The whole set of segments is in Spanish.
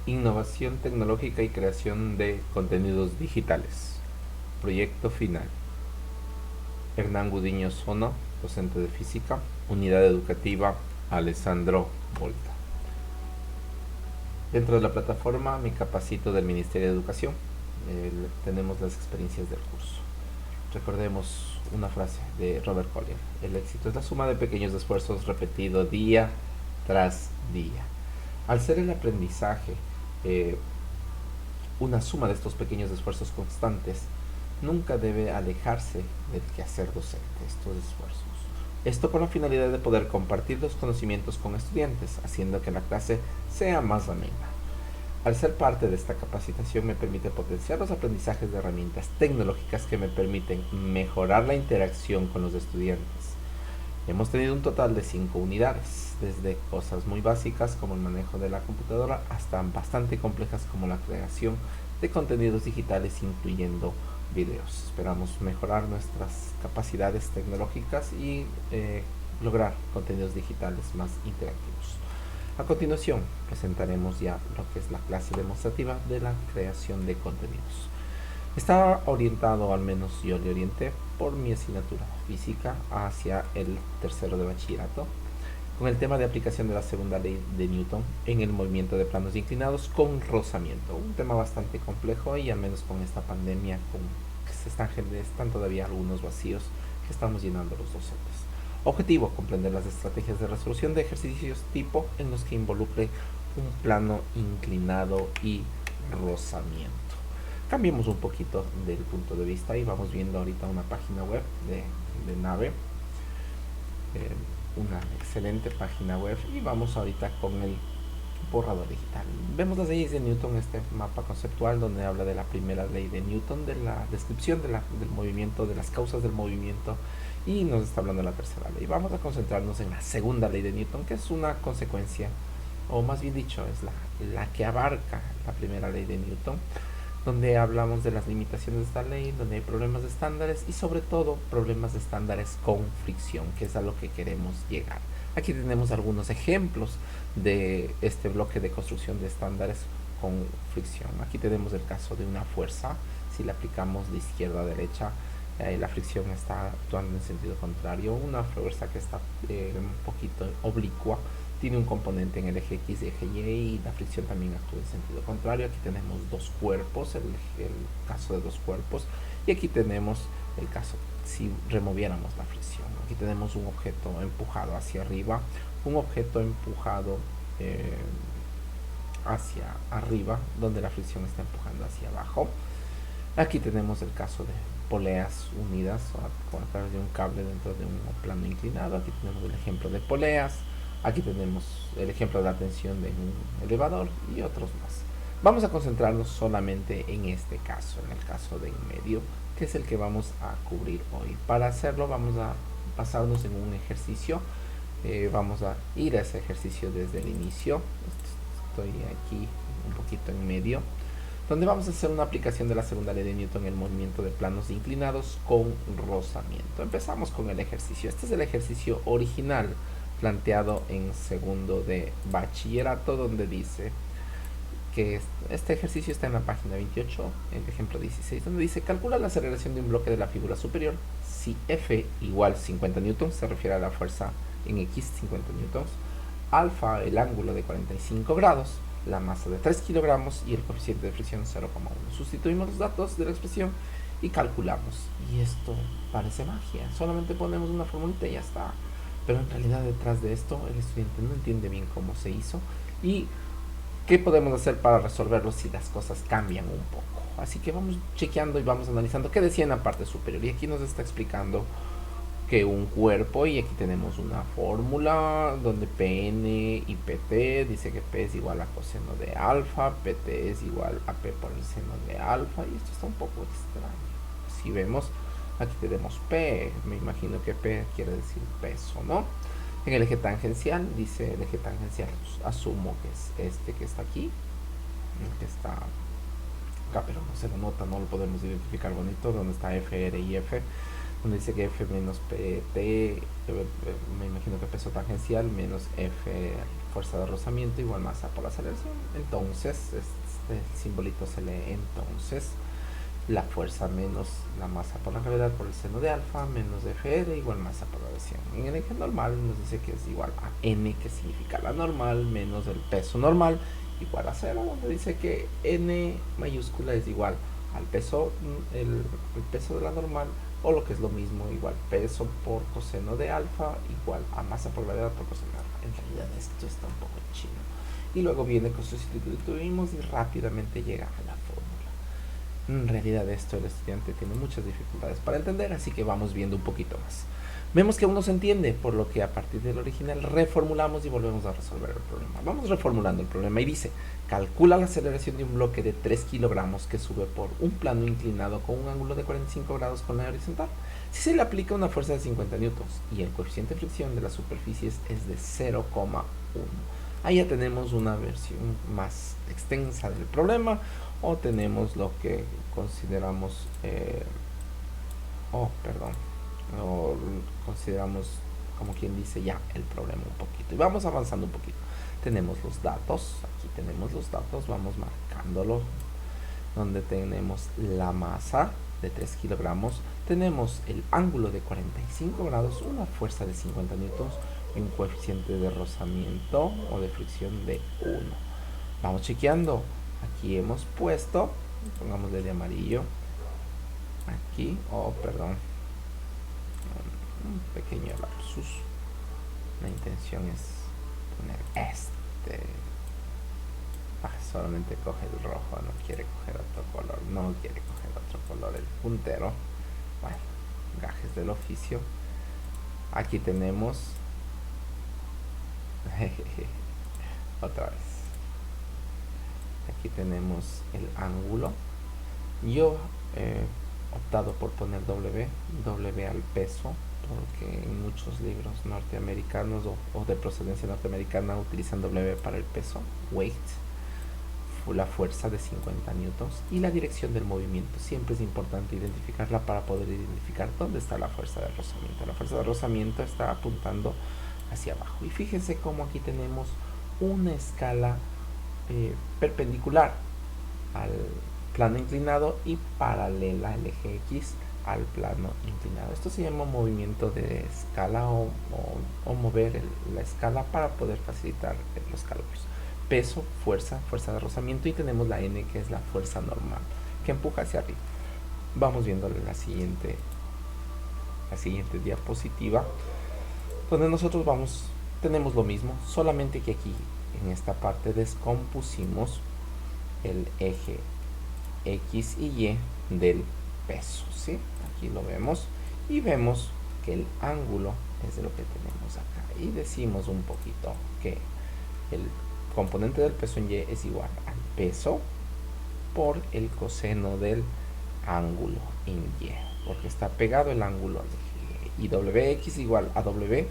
Innovación tecnológica y creación de contenidos digitales. Proyecto final. Hernán Gudiño Sono, docente de física. Unidad educativa Alessandro Volta. Dentro de la plataforma me capacito del Ministerio de Educación. Tenemos las experiencias del curso. Recordemos una frase de Robert Collier: el éxito es la suma de pequeños esfuerzos repetido día tras día. Al ser el aprendizaje eh, una suma de estos pequeños esfuerzos constantes, nunca debe alejarse del quehacer docente, estos esfuerzos. Esto con la finalidad de poder compartir los conocimientos con estudiantes, haciendo que la clase sea más amena. Al ser parte de esta capacitación me permite potenciar los aprendizajes de herramientas tecnológicas que me permiten mejorar la interacción con los estudiantes. Hemos tenido un total de 5 unidades, desde cosas muy básicas como el manejo de la computadora hasta bastante complejas como la creación de contenidos digitales incluyendo videos. Esperamos mejorar nuestras capacidades tecnológicas y lograr contenidos digitales más interactivos. A continuación presentaremos ya lo que es la clase demostrativa de la creación de contenidos. Está orientado, al menos yo le orienté, por mi asignatura física hacia el tercero de bachillerato, con el tema de aplicación de la segunda ley de Newton en el movimiento de planos inclinados con rozamiento. Un tema bastante complejo y al menos con esta pandemia que están todavía algunos vacíos que estamos llenando los docentes. Objetivo: comprender las estrategias de resolución de ejercicios tipo en los que involucre un plano inclinado y rozamiento. Cambiemos un poquito del punto de vista y vamos viendo ahorita una página web de Nave, una excelente página web, y vamos ahorita con el borrador digital. Vemos las leyes de Newton, este mapa conceptual donde habla de la primera ley de Newton, de la descripción del movimiento, de las causas del movimiento, y nos está hablando de la tercera ley. Vamos a concentrarnos en la segunda ley de Newton, que es una consecuencia, o más bien dicho, es la que abarca la primera ley de Newton, donde hablamos de las limitaciones de esta ley, donde hay problemas de estándares y sobre todo problemas de estándares con fricción, que es a lo que queremos llegar. Aquí tenemos algunos ejemplos de este bloque de construcción de estándares con fricción. Aquí tenemos el caso de una fuerza. Si la aplicamos de izquierda a derecha, la fricción está actuando en sentido contrario. Una fuerza que está un poquito oblicua tiene un componente en el eje X y eje Y, y la fricción también actúa en sentido contrario. Aquí tenemos dos cuerpos, el caso de dos cuerpos, y aquí tenemos el caso si removiéramos la fricción. Aquí tenemos un objeto empujado hacia arriba, un objeto empujado hacia arriba, donde la fricción está empujando hacia abajo. Aquí tenemos el caso de poleas unidas a través de un cable dentro de un plano inclinado. Aquí tenemos el ejemplo de poleas. Aquí tenemos el ejemplo de la tensión de un elevador y otros más. Vamos a concentrarnos solamente en este caso, en el caso de en medio, que es el que vamos a cubrir hoy. Para hacerlo vamos a basarnos en un ejercicio. Vamos a ir a ese ejercicio desde el inicio. Estoy aquí un poquito en medio, donde vamos a hacer una aplicación de la segunda ley de Newton en el movimiento de planos inclinados con rozamiento. Empezamos con el ejercicio. Este es el ejercicio original planteado en segundo de bachillerato, donde dice que este ejercicio está en la página 28, en el ejemplo 16, donde dice: calcula la aceleración de un bloque de la figura superior si F igual 50 newtons, se refiere a la fuerza en X, 50 newtons, alfa el ángulo de 45 grados, la masa de 3 kilogramos y el coeficiente de fricción 0,1. Sustituimos los datos de la expresión y calculamos. Y esto parece magia, solamente ponemos una formulita y ya está. Pero en realidad detrás de esto el estudiante no entiende bien cómo se hizo y qué podemos hacer para resolverlo si las cosas cambian un poco. Así que vamos chequeando y vamos analizando qué decía en la parte superior. Y aquí nos está explicando que un cuerpo, y aquí tenemos una fórmula donde Pn y Pt, dice que P es igual a coseno de alfa, Pt es igual a P por el seno de alfa, y esto está un poco extraño. Si vemos, aquí tenemos P, me imagino que P quiere decir peso, ¿no? En el eje tangencial, dice el eje tangencial, asumo que es este que está aquí, el que está acá, pero no se lo nota, no lo podemos identificar bonito, donde está F, R y F. donde dice que F menos PT, me imagino que peso tangencial, menos F fuerza de rozamiento igual masa por aceleración. Entonces, este simbolito se lee entonces la fuerza menos la masa por la gravedad por el seno de alfa menos Fr igual masa por la radiación. En el eje normal nos dice que es igual a n, que significa la normal, menos el peso normal igual a 0, donde dice que n mayúscula es igual al peso, el peso de la normal, o lo que es lo mismo, igual peso por coseno de alfa igual a masa por gravedad por coseno de alfa. En realidad esto está un poco chino. Y luego viene con su sustituto y rápidamente llega a la fórmula. En realidad esto el estudiante tiene muchas dificultades para entender, así que vamos viendo un poquito más. Vemos que aún no se entiende, por lo que a partir del original reformulamos y volvemos a resolver el problema. Vamos reformulando el problema y dice: calcula la aceleración de un bloque de 3 kilogramos que sube por un plano inclinado con un ángulo de 45 grados con la horizontal. Si se le aplica una fuerza de 50 newtons y el coeficiente de fricción de las superficies es de 0,1. Ahí ya tenemos una versión más extensa del problema, o tenemos lo que consideramos, o consideramos, como quien dice, ya el problema un poquito. Y vamos avanzando un poquito. Tenemos los datos, aquí tenemos los datos, vamos marcándolo, donde tenemos la masa de 3 kilogramos, tenemos el ángulo de 45 grados, una fuerza de 50 newtons y un coeficiente de rozamiento o de fricción de 1. Vamos chequeando. Aquí hemos puesto, pongámosle de amarillo, aquí, un pequeño lapsus. La intención es poner solamente coge el rojo, no quiere coger otro color, el puntero. Bueno, gajes del oficio. Aquí tenemos otra vez, aquí tenemos el ángulo. Yo he optado por poner W al peso, porque en muchos libros norteamericanos o de procedencia norteamericana utilizan W para el peso, weight, la fuerza de 50 newtons, y la dirección del movimiento. Siempre es importante identificarla para poder identificar dónde está la fuerza de rozamiento. La fuerza de rozamiento está apuntando hacia abajo. Y fíjense cómo aquí tenemos una escala perpendicular al plano inclinado y paralela al eje X al plano inclinado. Esto se llama movimiento de escala o mover la escala para poder facilitar los cálculos. Peso, fuerza de rozamiento, y tenemos la N, que es la fuerza normal que empuja hacia arriba. Vamos viendo la siguiente diapositiva, donde nosotros tenemos lo mismo, solamente que aquí en esta parte descompusimos el eje X y Y del peso, ¿sí? Aquí lo vemos y vemos que el ángulo es de lo que tenemos acá, y decimos un poquito que el componente del peso en Y es igual al peso por el coseno del ángulo en Y, porque está pegado el ángulo al eje Y, y Wx igual a W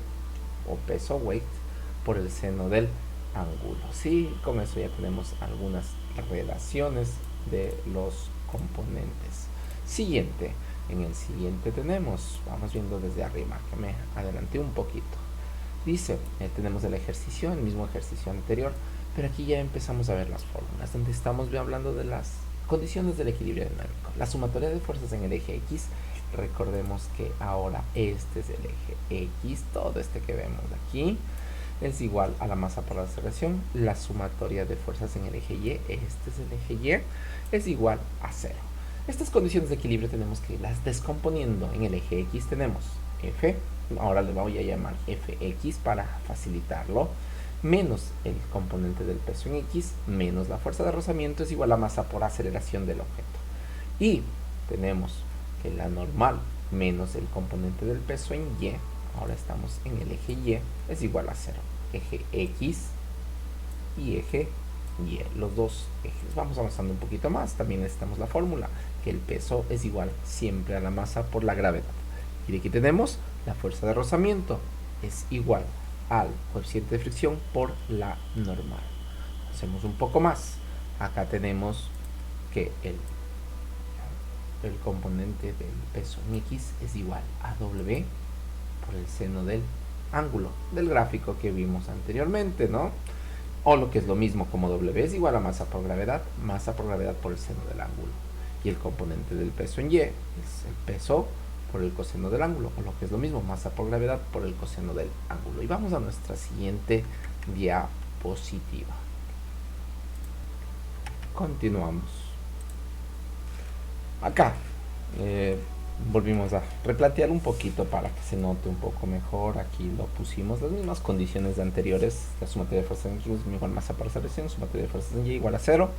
o peso, weight, por el seno del ángulo. Sí, con eso ya tenemos algunas relaciones de los componentes. Siguiente. En el siguiente vamos viendo desde arriba, que me adelanté un poquito. Dice, tenemos el ejercicio, el mismo ejercicio anterior, pero aquí ya empezamos a ver las fórmulas, donde estamos hablando de las condiciones del equilibrio dinámico. La sumatoria de fuerzas en el eje X, recordemos que ahora este es el eje X, todo este que vemos aquí es igual a la masa por la aceleración. La sumatoria de fuerzas en el eje Y, este es el eje Y, es igual a 0. Estas condiciones de equilibrio tenemos que irlas descomponiendo. En el eje X tenemos F, ahora le voy a llamar Fx para facilitarlo, menos el componente del peso en X, menos la fuerza de rozamiento, es igual a masa por aceleración del objeto. Y tenemos que la normal menos el componente del peso en Y, ahora estamos en el eje Y, es igual a 0. Eje X y eje Y, los dos ejes. Vamos avanzando un poquito más. También necesitamos la fórmula, que el peso es igual siempre a la masa por la gravedad. Y aquí tenemos la fuerza de rozamiento, es igual al coeficiente de fricción por la normal. Hacemos un poco más. Acá tenemos que el componente del peso en X es igual a W por el seno del ángulo del gráfico que vimos anteriormente, ¿no? O lo que es lo mismo, como W es igual a masa por gravedad por el seno del ángulo. Y el componente del peso en Y es el peso por el coseno del ángulo, o lo que es lo mismo, masa por gravedad por el coseno del ángulo. Y vamos a nuestra siguiente diapositiva. Continuamos. Acá volvimos a replantear un poquito para que se note un poco mejor. Aquí lo pusimos las mismas condiciones de anteriores. La sumatoria de fuerzas en X igual a masa por aceleración, sumatoria de fuerzas en Y igual a 0.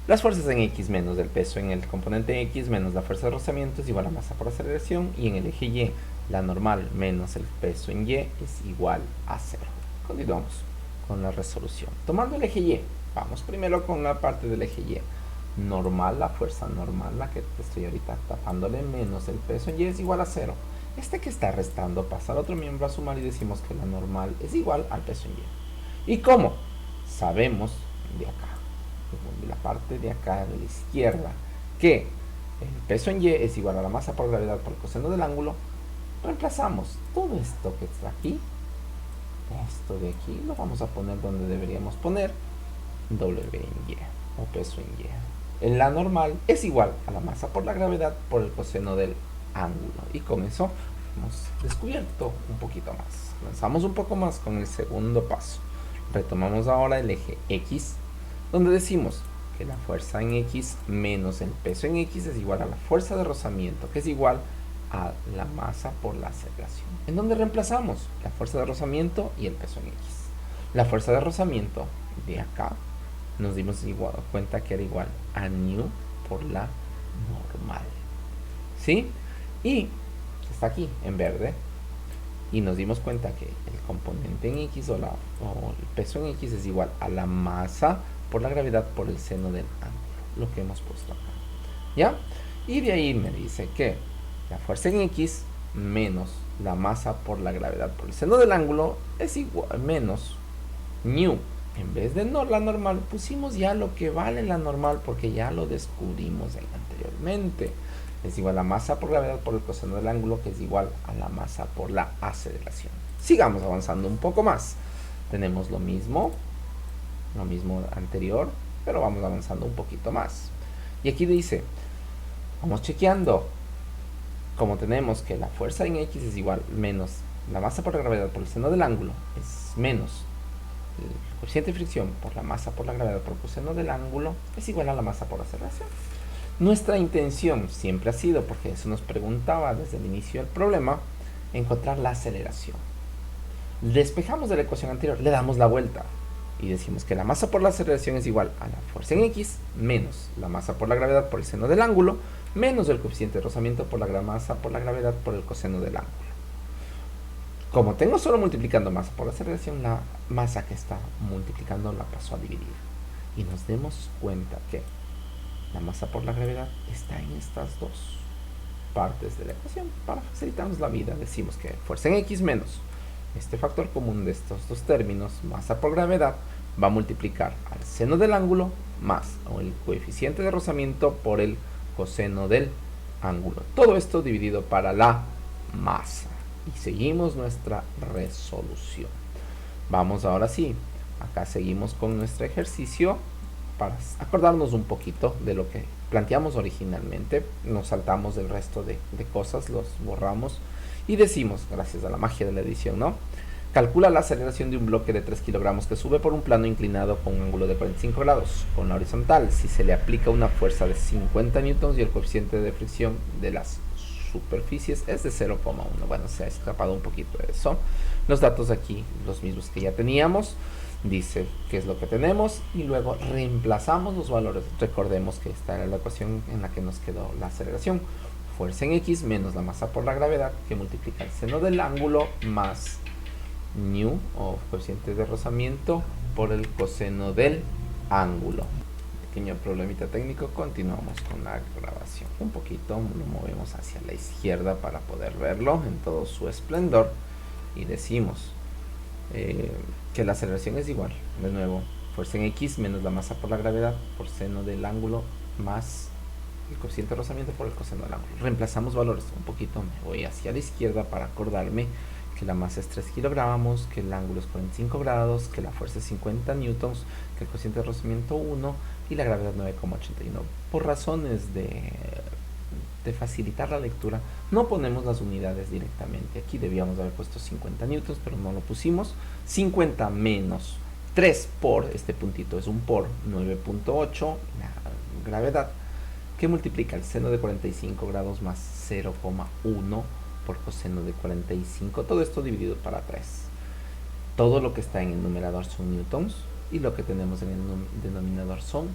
Las fuerzas en X menos el peso en el componente X menos la fuerza de rozamiento es igual a masa por aceleración, y en el eje Y la normal menos el peso en Y es igual a 0. Continuamos con la resolución. Tomando el eje Y, vamos primero con la parte del eje Y. Normal, la fuerza normal, la que estoy ahorita tapándole, menos el peso en Y es igual a 0. Este que está restando pasa al otro miembro a sumar y decimos que la normal es igual al peso en Y. ¿Y cómo? Sabemos de acá, de la parte de acá de la izquierda, que el peso en Y es igual a la masa por gravedad por el coseno del ángulo. Reemplazamos todo esto que está aquí, esto de aquí, lo vamos a poner donde deberíamos poner W en Y, o peso en Y. En la normal es igual a la masa por la gravedad por el coseno del ángulo. Y con eso hemos descubierto un poquito más. Avanzamos un poco más con el segundo paso. Retomamos ahora el eje X, donde decimos que la fuerza en X menos el peso en X es igual a la fuerza de rozamiento, que es igual a la masa por la aceleración. ¿En dónde reemplazamos? La fuerza de rozamiento y el peso en X. La fuerza de rozamiento de acá nos dimos cuenta que era igual a nu por la normal, ¿sí? Y está aquí en verde, y nos dimos cuenta que el componente en X o el peso en X es igual a la masa por la gravedad por el seno del ángulo, lo que hemos puesto acá, ¿ya? Y de ahí me dice que la fuerza en X menos la masa por la gravedad por el seno del ángulo es igual menos nu. En vez de la normal, pusimos ya lo que vale la normal, porque ya lo descubrimos anteriormente. Es igual a masa por gravedad por el coseno del ángulo, que es igual a la masa por la aceleración. Sigamos avanzando un poco más. Tenemos lo mismo anterior, pero vamos avanzando un poquito más. Y aquí dice, vamos chequeando. Como tenemos que la fuerza en X es igual menos la masa por la gravedad por el seno del ángulo, es menos el coeficiente de fricción por la masa por la gravedad por el coseno del ángulo, es igual a la masa por aceleración. Nuestra intención siempre ha sido, porque eso nos preguntaba desde el inicio del problema, encontrar la aceleración. Despejamos de la ecuación anterior, le damos la vuelta y decimos que la masa por la aceleración es igual a la fuerza en X menos la masa por la gravedad por el seno del ángulo menos el coeficiente de rozamiento por la masa por la gravedad por el coseno del ángulo. Como tengo solo multiplicando masa por la aceleración, la masa que está multiplicando la paso a dividir. Y nos demos cuenta que la masa por la gravedad está en estas dos partes de la ecuación. Para facilitarnos la vida, decimos que fuerza en X menos este factor común de estos dos términos, masa por gravedad, va a multiplicar al seno del ángulo más o el coeficiente de rozamiento por el coseno del ángulo. Todo esto dividido para la masa. Y seguimos nuestra resolución. Vamos ahora sí, acá seguimos con nuestro ejercicio para acordarnos un poquito de lo que planteamos originalmente. Nos saltamos el resto de cosas, los borramos y decimos, gracias a la magia de la edición, ¿no? Calcula la aceleración de un bloque de 3 kilogramos que sube por un plano inclinado con un ángulo de 45 grados con la horizontal, si se le aplica una fuerza de 50 newtons y el coeficiente de fricción de las superficies es de 0,1. Bueno, se ha escapado un poquito de eso. Los datos aquí, los mismos que ya teníamos. Dice qué es lo que tenemos y luego reemplazamos los valores. Recordemos que esta era la ecuación en la que nos quedó la aceleración. Fuerza en X menos la masa por la gravedad, que multiplica el seno del ángulo más nu o coeficiente de rozamiento por el coseno del ángulo. Pequeño problemita técnico, continuamos con la grabación. Un poquito lo movemos hacia la izquierda para poder verlo en todo su esplendor y decimos que la aceleración es igual, de nuevo, fuerza en X menos la masa por la gravedad por seno del ángulo más el coeficiente de rozamiento por el coseno del ángulo. Reemplazamos valores un poquito, me voy hacia la izquierda para acordarme que la masa es 3 kilogramos, que el ángulo es 45 grados, que la fuerza es 50 newtons, que el coeficiente de rozamiento 1 y la gravedad 9,81. Por razones de facilitar la lectura, no ponemos las unidades directamente. Aquí debíamos haber puesto 50 newtons, pero no lo pusimos. 50 menos 3 por, este puntito es un por 9.8, la gravedad, que multiplica el seno de 45 grados más 0,1 por coseno de 45, todo esto dividido para 3. Todo lo que está en el numerador son newtons y lo que tenemos en el denominador son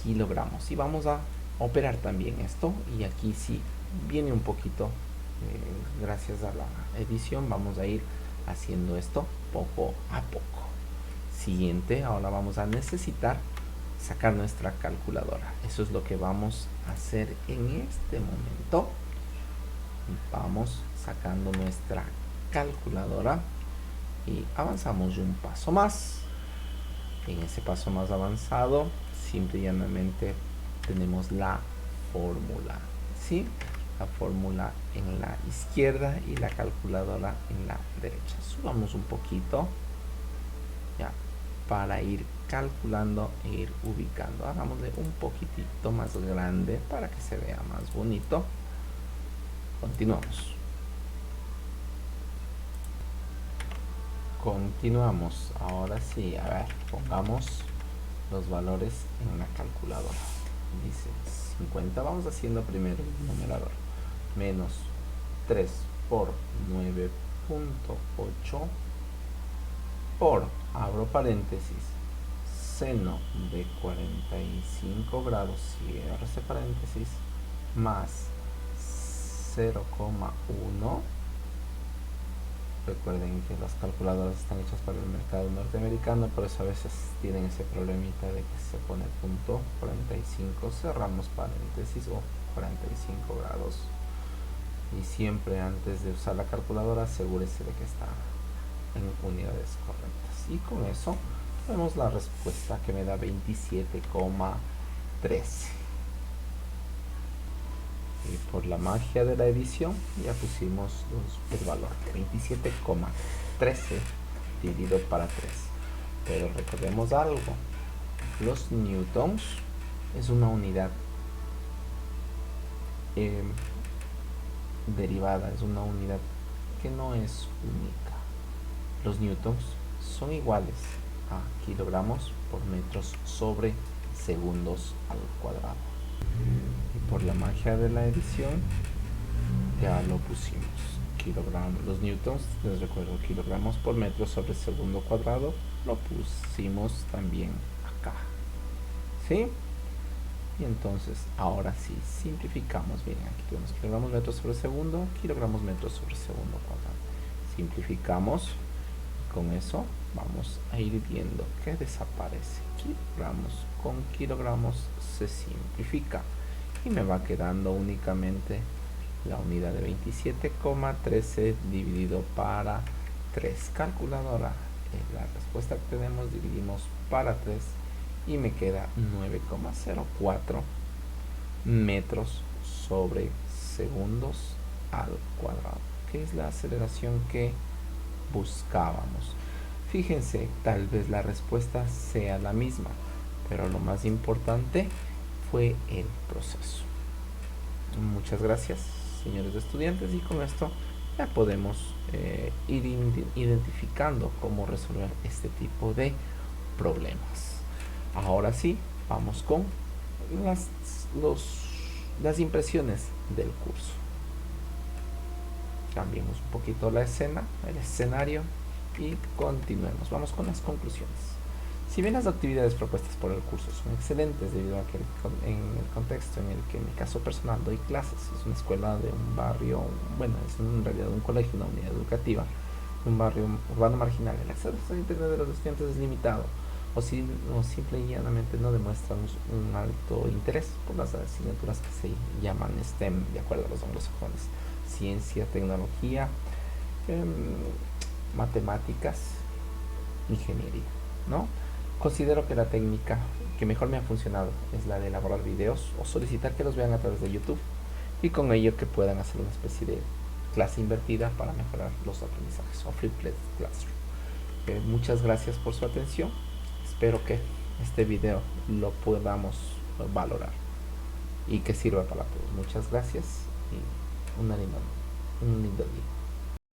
kilogramos. Y vamos a operar también esto, y aquí sí viene un poquito, gracias a la edición vamos a ir haciendo esto poco a poco. Siguiente, ahora vamos a necesitar sacar nuestra calculadora. Eso es lo que vamos a hacer en este momento. Vamos sacando nuestra calculadora y avanzamos un paso más. En ese paso más avanzado, simple y llanamente tenemos la fórmula, ¿sí? La fórmula en la izquierda y la calculadora en la derecha. Subamos un poquito, ya, para ir calculando e ir ubicando. Hagámosle un poquitito más grande para que se vea más bonito. Continuamos. Continuamos. Ahora sí, a ver, pongamos los valores en la calculadora. Dice 50, vamos haciendo primero el numerador, menos 3 por 9.8 por, abro paréntesis, seno de 45 grados, cierro ese paréntesis, más 0,1. Recuerden que las calculadoras están hechas para el mercado norteamericano, por eso a veces tienen ese problemita de que se pone punto 45, cerramos paréntesis o 45 grados. Y siempre antes de usar la calculadora asegúrese de que está en unidades correctas. Y con eso vemos la respuesta que me da 27,13. Y por la magia de la edición ya pusimos el valor 27,13 dividido para 3. Pero recordemos algo, los newtons es una unidad derivada, es una unidad que no es única. Los newtons son iguales a kilogramos por metros sobre segundos al cuadrado. Y por la magia de la edición ya lo pusimos. Kilogramos, los newtons, les recuerdo, kilogramos por metro sobre segundo cuadrado, lo pusimos también acá, ¿sí? Y entonces ahora sí simplificamos. Bien, aquí tenemos kilogramos metros sobre segundo, kilogramos metros sobre segundo cuadrado. Simplificamos y con eso vamos a ir viendo que desaparece. Kilogramos con kilogramos se simplifica y me va quedando únicamente la unidad de 27,13 dividido para 3. Calculadora, la respuesta que tenemos, dividimos para 3 y me queda 9,04 metros sobre segundos al cuadrado, que es la aceleración que buscábamos. Fíjense, tal vez la respuesta sea la misma, pero lo más importante fue el proceso. Muchas gracias, señores estudiantes, y con esto ya podemos ir identificando cómo resolver este tipo de problemas. Ahora sí, vamos con las impresiones del curso. Cambiemos un poquito la escena, el escenario, y continuemos. Vamos con las conclusiones. Si bien las actividades propuestas por el curso son excelentes debido a que en el contexto en el que en mi caso personal doy clases, es una escuela de un barrio, bueno, es en realidad un colegio, una unidad educativa, un barrio urbano marginal, el acceso a internet de los estudiantes es limitado, o simple y llanamente no demuestran un alto interés por las asignaturas que se llaman STEM, de acuerdo a los anglosajones: ciencia, tecnología, matemáticas, ingeniería, ¿no? Considero que la técnica que mejor me ha funcionado es la de elaborar videos o solicitar que los vean a través de YouTube y con ello que puedan hacer una especie de clase invertida para mejorar los aprendizajes o flipped classroom. Muchas gracias por su atención. Espero que este video lo podamos valorar y que sirva para todos. Muchas gracias y un lindo día.